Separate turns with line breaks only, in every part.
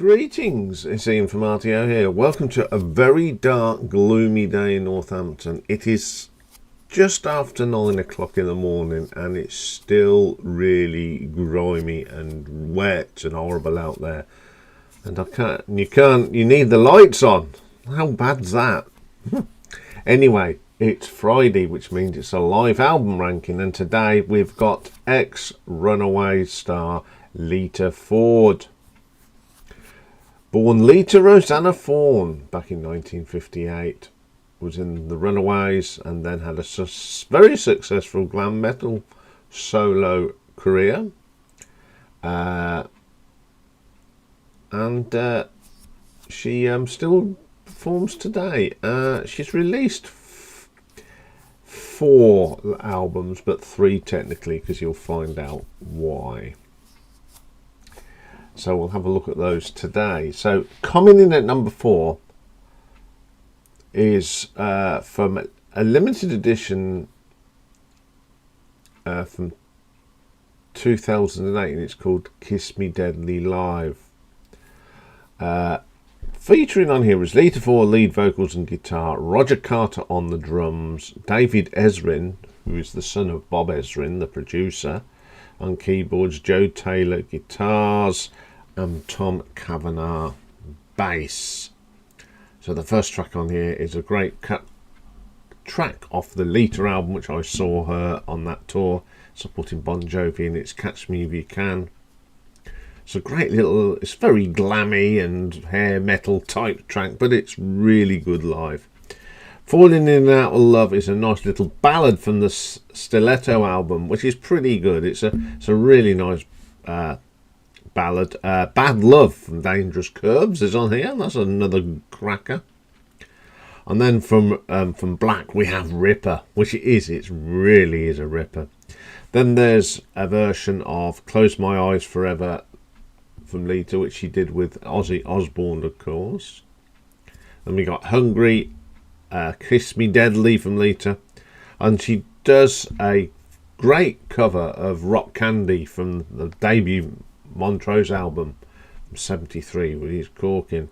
Greetings, it's Iain from RTO here. Welcome to a very dark, gloomy day in Northampton. It is just after 9 o'clock in the morning and it's still really grimy and wet and horrible out there. And you need the lights on. How bad's that? Anyway, it's Friday, which means it's a live album ranking, and today we've got ex-Runaway star Lita Ford. Born Lita Rosanna Fawn back in 1958, was in the Runaways and then had a very successful glam metal solo career. She still performs today. She's released 4 albums, but 3 technically, because you'll find out why. So we'll have a look at those today. So coming in at number 4 is from a limited edition from 2008, and it's called Kiss Me Deadly Live. Featuring on here is Lita Ford, lead vocals and guitar, Roger Carter on the drums, David Ezrin, who is the son of Bob Ezrin, the producer, on keyboards, Joe Taylor guitars, and Tom Kavanagh bass. So the first track on here is a great track off the Lita album, which I saw her on that tour supporting Bon Jovi, and it's Catch Me If You Can. It's a great little, it's very glammy and hair metal type track, but it's really good live. Falling In and Out of Love is a nice little ballad from the Stiletto album, which is pretty good. It's a really nice ballad. Bad Love from Dangerous Curves is on here. That's another cracker. And then from Black we have Ripper, which it really is a ripper. Then there's a version of Close My Eyes Forever from Lita, which she did with Ozzy Osbourne, of course. Then we got Hungry, Kiss Me Deadly from Lita, and she does a great cover of Rock Candy from the debut Montrose album from 73, where he's corking.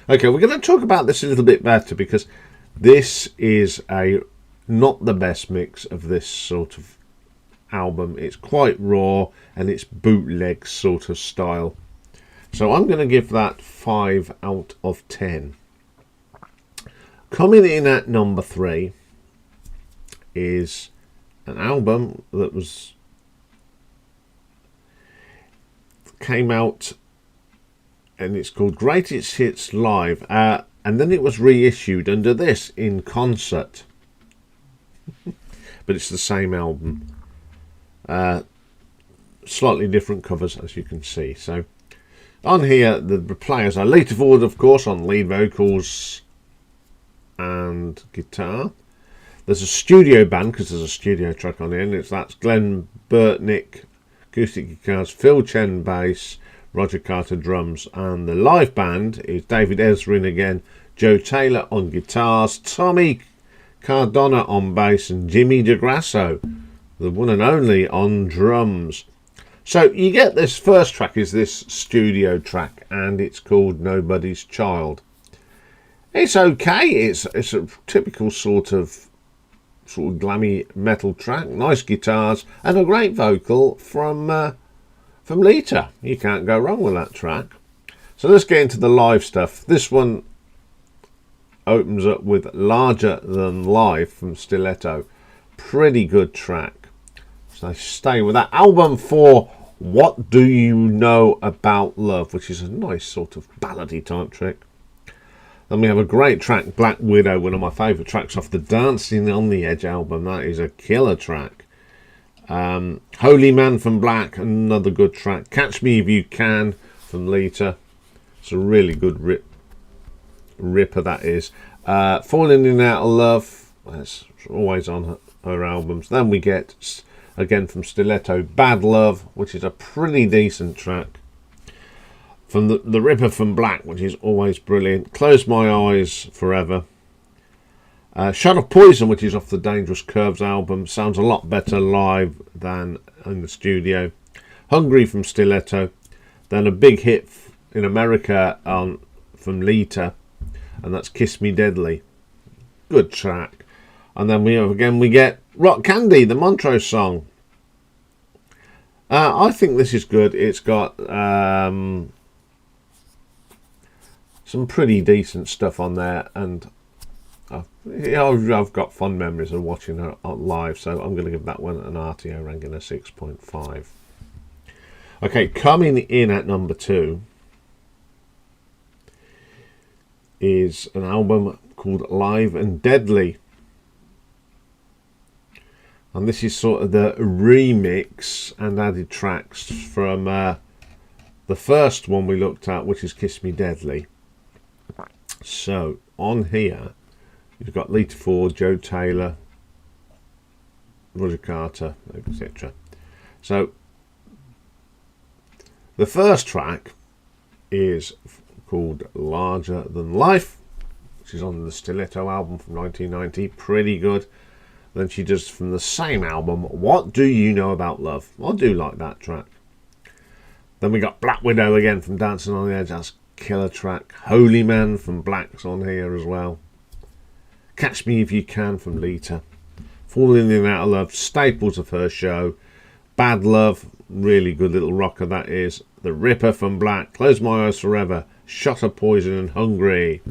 Okay, we're going to talk about this a little bit better, because this is not the best mix of this sort of album. It's quite raw and it's bootleg sort of style. So I'm going to give that 5 out of 10. Coming in at number 3 is an album that came out, and it's called Greatest Hits Live, and then it was reissued under this in concert. But it's the same album. Slightly different covers, as you can see. So on here the players are Lita Ford, of course, on lead vocals and guitar. There's a studio band, because there's a studio track on here, and that's Glenn Burtnick acoustic guitars, Phil Chen bass, Roger Carter drums, and the live band is David Ezrin again, Joe Taylor on guitars, Tommy Cardona on bass, and Jimmy DeGrasso, the one and only, on drums. So you get this first track is this studio track, and it's called Nobody's Child. It's okay. It's a typical sort of glammy metal track, nice guitars, and a great vocal from Lita. You can't go wrong with that track. So let's get into the live stuff. This one opens up with Larger Than Life from Stiletto. Pretty good track. So stay with that. Album 4, What Do You Know About Love, which is a nice sort of ballady type trick. Then we have a great track, Black Widow, one of my favourite tracks off the Dancing on the Edge album. That is a killer track. Holy Man from Black, another good track. Catch Me If You Can from Lita. It's a really good ripper, that is. Falling In and Out of Love, that's always on her albums. Then we get, again from Stiletto, Bad Love, which is a pretty decent track. From the ripper from Black, which is always brilliant. Close My Eyes Forever. Shot of Poison, which is off the Dangerous Curves album, sounds a lot better live than in the studio. Hungry from Stiletto. Then a big hit in America from Lita, and that's Kiss Me Deadly. Good track. And then we get Rock Candy, the Montrose song. I think this is good. It's got some pretty decent stuff on there, and I've got fond memories of watching her live, so I'm going to give that one an RTO ranking of 6.5. Okay, coming in at number 2 is an album called Live and Deadly. And this is sort of the remix and added tracks from the first one we looked at, which is Kiss Me Deadly. So, on here, you've got Lita Ford, Joe Taylor, Roger Carter, etc. So, the first track is called Larger Than Life, which is on the Stiletto album from 1990. Pretty good. Then she does from the same album, What Do You Know About Love? I do like that track. Then we got Black Widow again from Dancing on the Edge. That's a killer track. Holy Man from Black's on here as well. Catch Me If You Can from Lita. Falling In and Out of Love, staples of her show. Bad Love, really good little rocker that is. The Ripper from Black. Close My Eyes Forever. Shot of Poison and Hungry.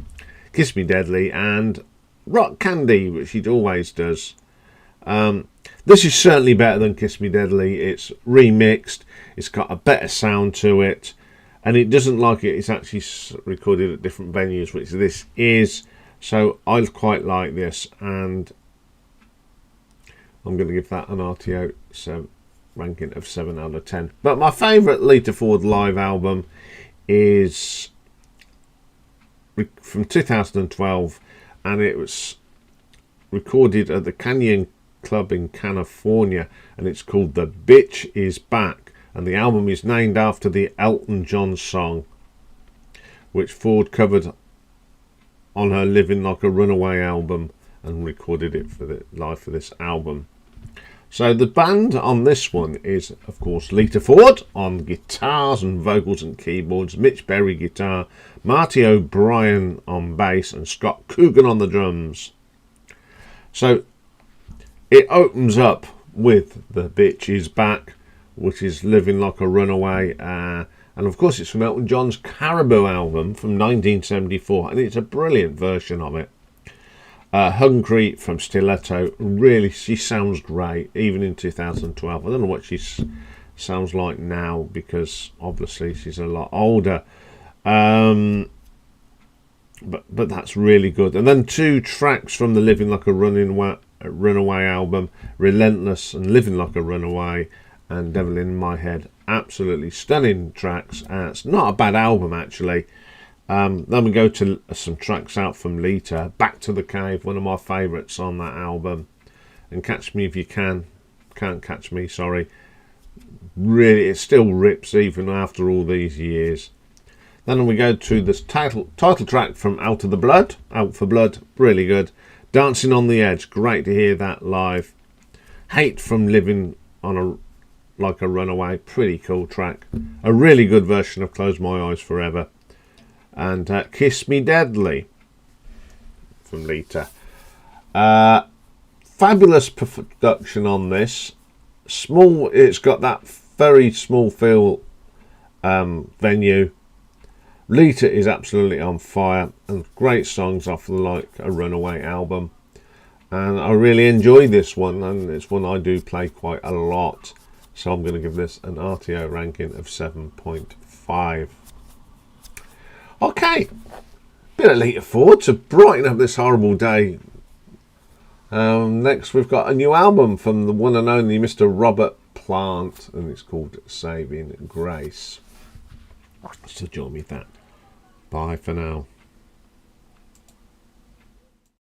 Kiss Me Deadly, and Rock Candy, which she always does. This is certainly better than Kiss Me Deadly. It's remixed, it's got a better sound to it, and it doesn't like it. It's actually recorded at different venues, which this is. So I quite like this, and I'm going to give that an RTO ranking of 7 out of 10. But my favourite Lita Ford live album is from 2012, and it was recorded at the Canyon Club in California, and it's called The Bitch Is Back, and the album is named after the Elton John song, which Ford covered on her Living Like a Runaway album and recorded it live for this album. So the band on this one is, of course, Lita Ford on guitars and vocals and keyboards, Mitch Berry guitar, Marty O'Brien on bass, and Scott Coogan on the drums. So it opens up with The Bitch Is Back, which is Living Like a Runaway, and of course it's from Elton John's Caribou album from 1974, and it's a brilliant version of it. Hungry from Stiletto, really, she sounds great, even in 2012. I don't know what she sounds like now, because obviously she's a lot older. But that's really good. And then 2 tracks from the Living Like a Runaway album, Relentless and Living Like a Runaway, and Devil in My Head. Absolutely stunning tracks. It's not a bad album, actually. Then we go to some tracks out from Lita. Back to the Cave, one of my favourites on that album. And Catch Me If You Can. Can't Catch Me, sorry. Really, it still rips even after all these years. Then we go to this title track from Out of the Blood. Out for Blood, really good. Dancing on the Edge, great to hear that live. Hate from Living Like a Runaway, pretty cool track. A really good version of Close My Eyes Forever. And Kiss Me Deadly from Lita. Fabulous production on this. Small, it's got that very small feel venue. Lita is absolutely on fire, and great songs off the Like a Runaway album. And I really enjoy this one, and it's one I do play quite a lot. So I'm going to give this an RTO ranking of 7.5. Okay, bit of Lita Ford to brighten up this horrible day. Next we've got a new album from the one and only Mr. Robert Plant, and it's called Saving Grace. So join me with that. Bye for now.